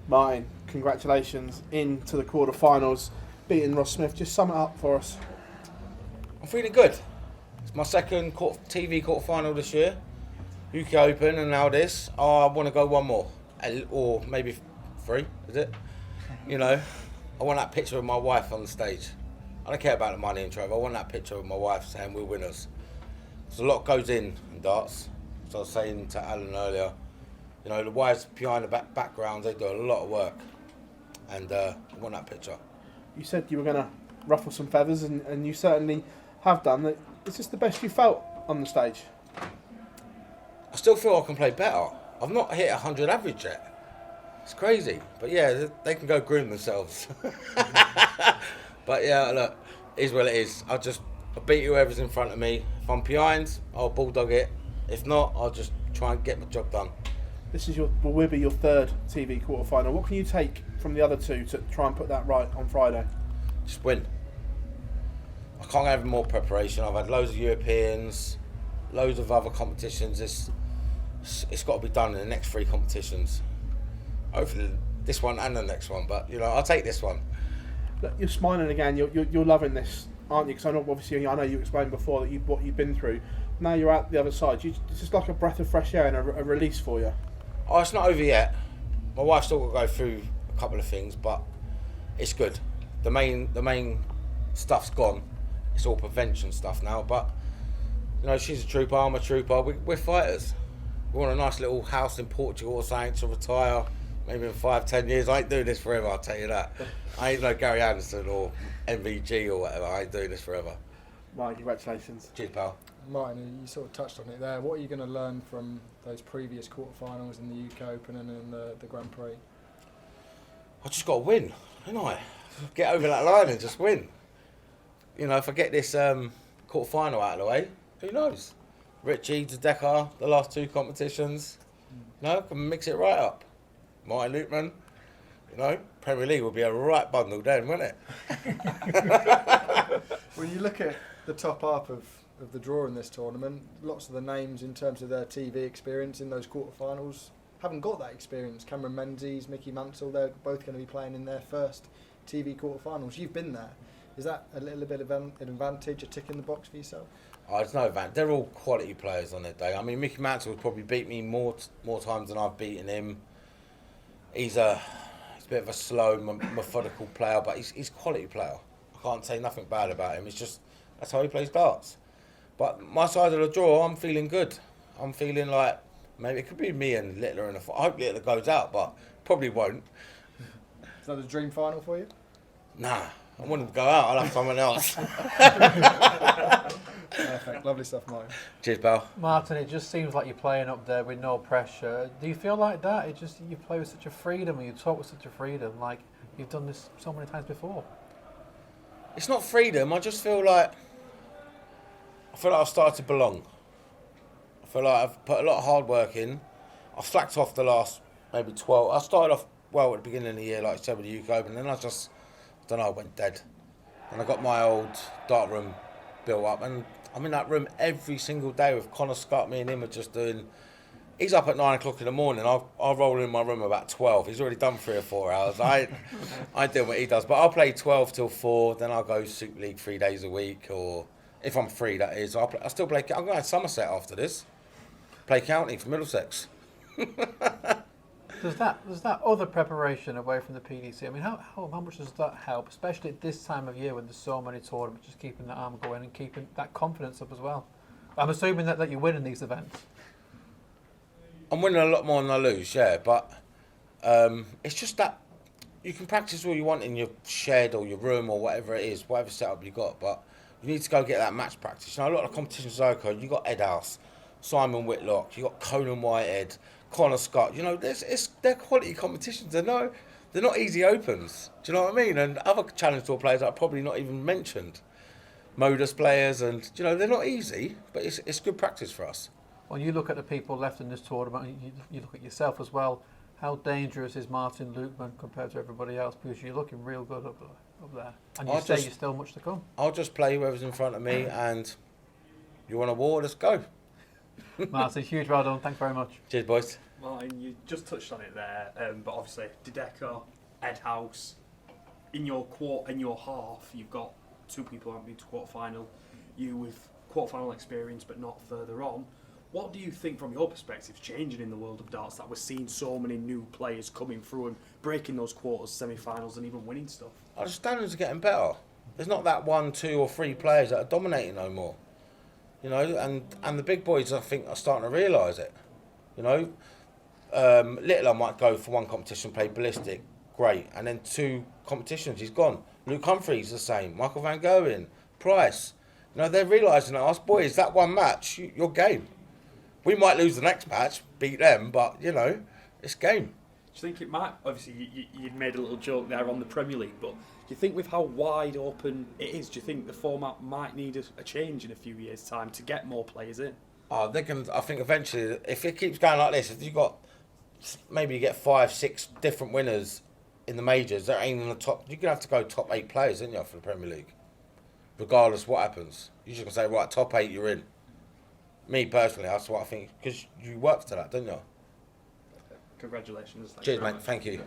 Martin, congratulations into the quarterfinals, beating Ross Smith. Just sum it up for us. I'm feeling good. It's my second TV quarterfinal this year. UK Open and now this. I want to go one more, or maybe 3. Is it? You know, I want that picture of my wife on the stage. I don't care about the money and Trevor. I want that picture of my wife saying we're winners. There's a lot goes in darts. So I was saying to Alan earlier, you know, the wives behind the backgrounds, they do a lot of work. And I want that picture. You said you were going to ruffle some feathers, and you certainly have done. Is this the best you felt on the stage? I still feel I can play better. I've not hit 100 average yet. It's crazy. But yeah, they can go groom themselves. But yeah, look, it is what it is. I'll beat whoever's in front of me. If I'm behind, I'll bulldog it. If not, I'll just try and get my job done. This will be your third TV quarterfinal. What can you take from the other two to try and put that right on Friday? Just win. I can't have more preparation. I've had loads of Europeans, loads of other competitions. It's got to be done in the next 3 competitions. Hopefully this one and the next one, but you know, I'll take this one. Look, you're smiling again. You're loving this, aren't you? Because I know you explained before that what you've been through. Now you're out the other side. It's just like a breath of fresh air and a release for you. Oh, it's not over yet. My wife's still got to go through a couple of things, but it's good. The main stuff's gone. It's all prevention stuff now. But you know, she's a trooper. I'm a trooper. We're fighters. We want a nice little house in Portugal or something to retire. Maybe in 5-10 years. I ain't doing this forever. I'll tell you that. I ain't no Gary Anderson or MVG or whatever. I ain't doing this forever. Right, congratulations. Cheers, pal. Martin, you sort of touched on it there. What are you going to learn from those previous quarterfinals in the UK Open and in the Grand Prix? I just got to win, ain't I? Get over that line and just win. You know, if I get this quarterfinal out of the way, who knows? Richie, Decker, the last 2 competitions, you know, can mix it right up. Martin Lukeman, you know, Premier League will be a right bundle then, won't it? When you look at the top half of the draw in this tournament, lots of the names in terms of their TV experience in those quarterfinals haven't got that experience. Cameron Menzies, Mickey Mansell, they're both going to be playing in their first TV quarterfinals. You've been there. Is that a little bit of an advantage, a tick in the box for yourself? Oh, there's no advantage. They're all quality players on their day. I mean, Mickey Mansell would probably beat me more times than I've beaten him. He's a bit of a slow, methodical player, but he's a quality player. I can't say nothing bad about him. It's just that's how he plays darts. But my side of the draw, I'm feeling good. I'm feeling like maybe it could be me and Littler in a fight. I hope Littler goes out, but probably won't. Is that a dream final for you? Nah, I want him to go out. I'll have someone else. Perfect. Lovely stuff, Martin. Cheers, pal. Martin, it just seems like you're playing up there with no pressure. Do you feel like that? It just you play with such a freedom and you talk with such a freedom, like you've done this so many times before. It's not freedom. I just feel like I've started to belong. I feel like I've put a lot of hard work in. I've slacked off the last maybe 12. I started off well at the beginning of the year, like I said, with the UK Open, and then I went dead. And I got my old dart room built up, and I'm in that room every single day with Connor Scott. Me and him are just doing. He's up at 9 o'clock in the morning. I'll roll in my room about 12. He's already done 3 or 4 hours. I do what he does, but I'll play 12 till 4. Then I'll go Super League 3 days a week, or if I'm free, that is. I'll still play. I'm going to Somerset after this. Play county for Middlesex. Does that other preparation away from the PDC? I mean, how much does that help, especially at this time of year when there's so many tournaments, just keeping that arm going and keeping that confidence up as well? I'm assuming that you win in these events. I'm winning a lot more than I lose, yeah, but it's just that you can practice all you want in your shed or your room or whatever it is, whatever setup you got, but you need to go get that match practice. You know, a lot of competitions are you got Ed House, Simon Whitlock, you got Conan Whitehead, Connor Scott. You know, they're quality competitions. They're not easy opens. Do you know what I mean? And other Challenge Tour players I've probably not even mentioned, Modus players, and you know they're not easy, but it's good practice for us. When you look at the people left in this tournament, you look at yourself as well. How dangerous is Martin Lukeman compared to everybody else? Because you're looking real good up there, and you're still much to come. I'll just play whoever's in front of me, and you want a war? Let's go. Martin, huge well done. Thanks very much. Cheers, boys. Martin, you just touched on it there, but obviously Dideko, Ed House, in your half, you've got two people who haven't been to quarter-final, you with quarter-final experience but not further on. What do you think, from your perspective, is changing in the world of darts that we're seeing so many new players coming through and breaking those quarters, semi-finals, and even winning stuff? Our standards are getting better. There's not that 1, 2 or 3 players that are dominating no more. You know, and the big boys, I think, are starting to realise it. You know, Littler might go for one competition, play ballistic, great, and then 2 competitions, he's gone. Luke Humphreys the same, Michael Van Gerwen, Price. You know, they're realising that us boys, that one match, your game. We might lose the next match, beat them, but, you know, it's game. Do you think it might, obviously you made a little joke there on the Premier League, but do you think with how wide open it is, do you think the format might need a change in a few years' time to get more players in? I think eventually, if it keeps going like this, if you got, maybe you get 5, 6 different winners in the majors, that ain't in the top, you're going to have to go top 8 players, aren't you, for the Premier League? Regardless what happens. You're just going to say, right, top 8, you're in. Me personally, that's what I think, because you worked to that, didn't you? Congratulations. Cheers, mate. Thank you.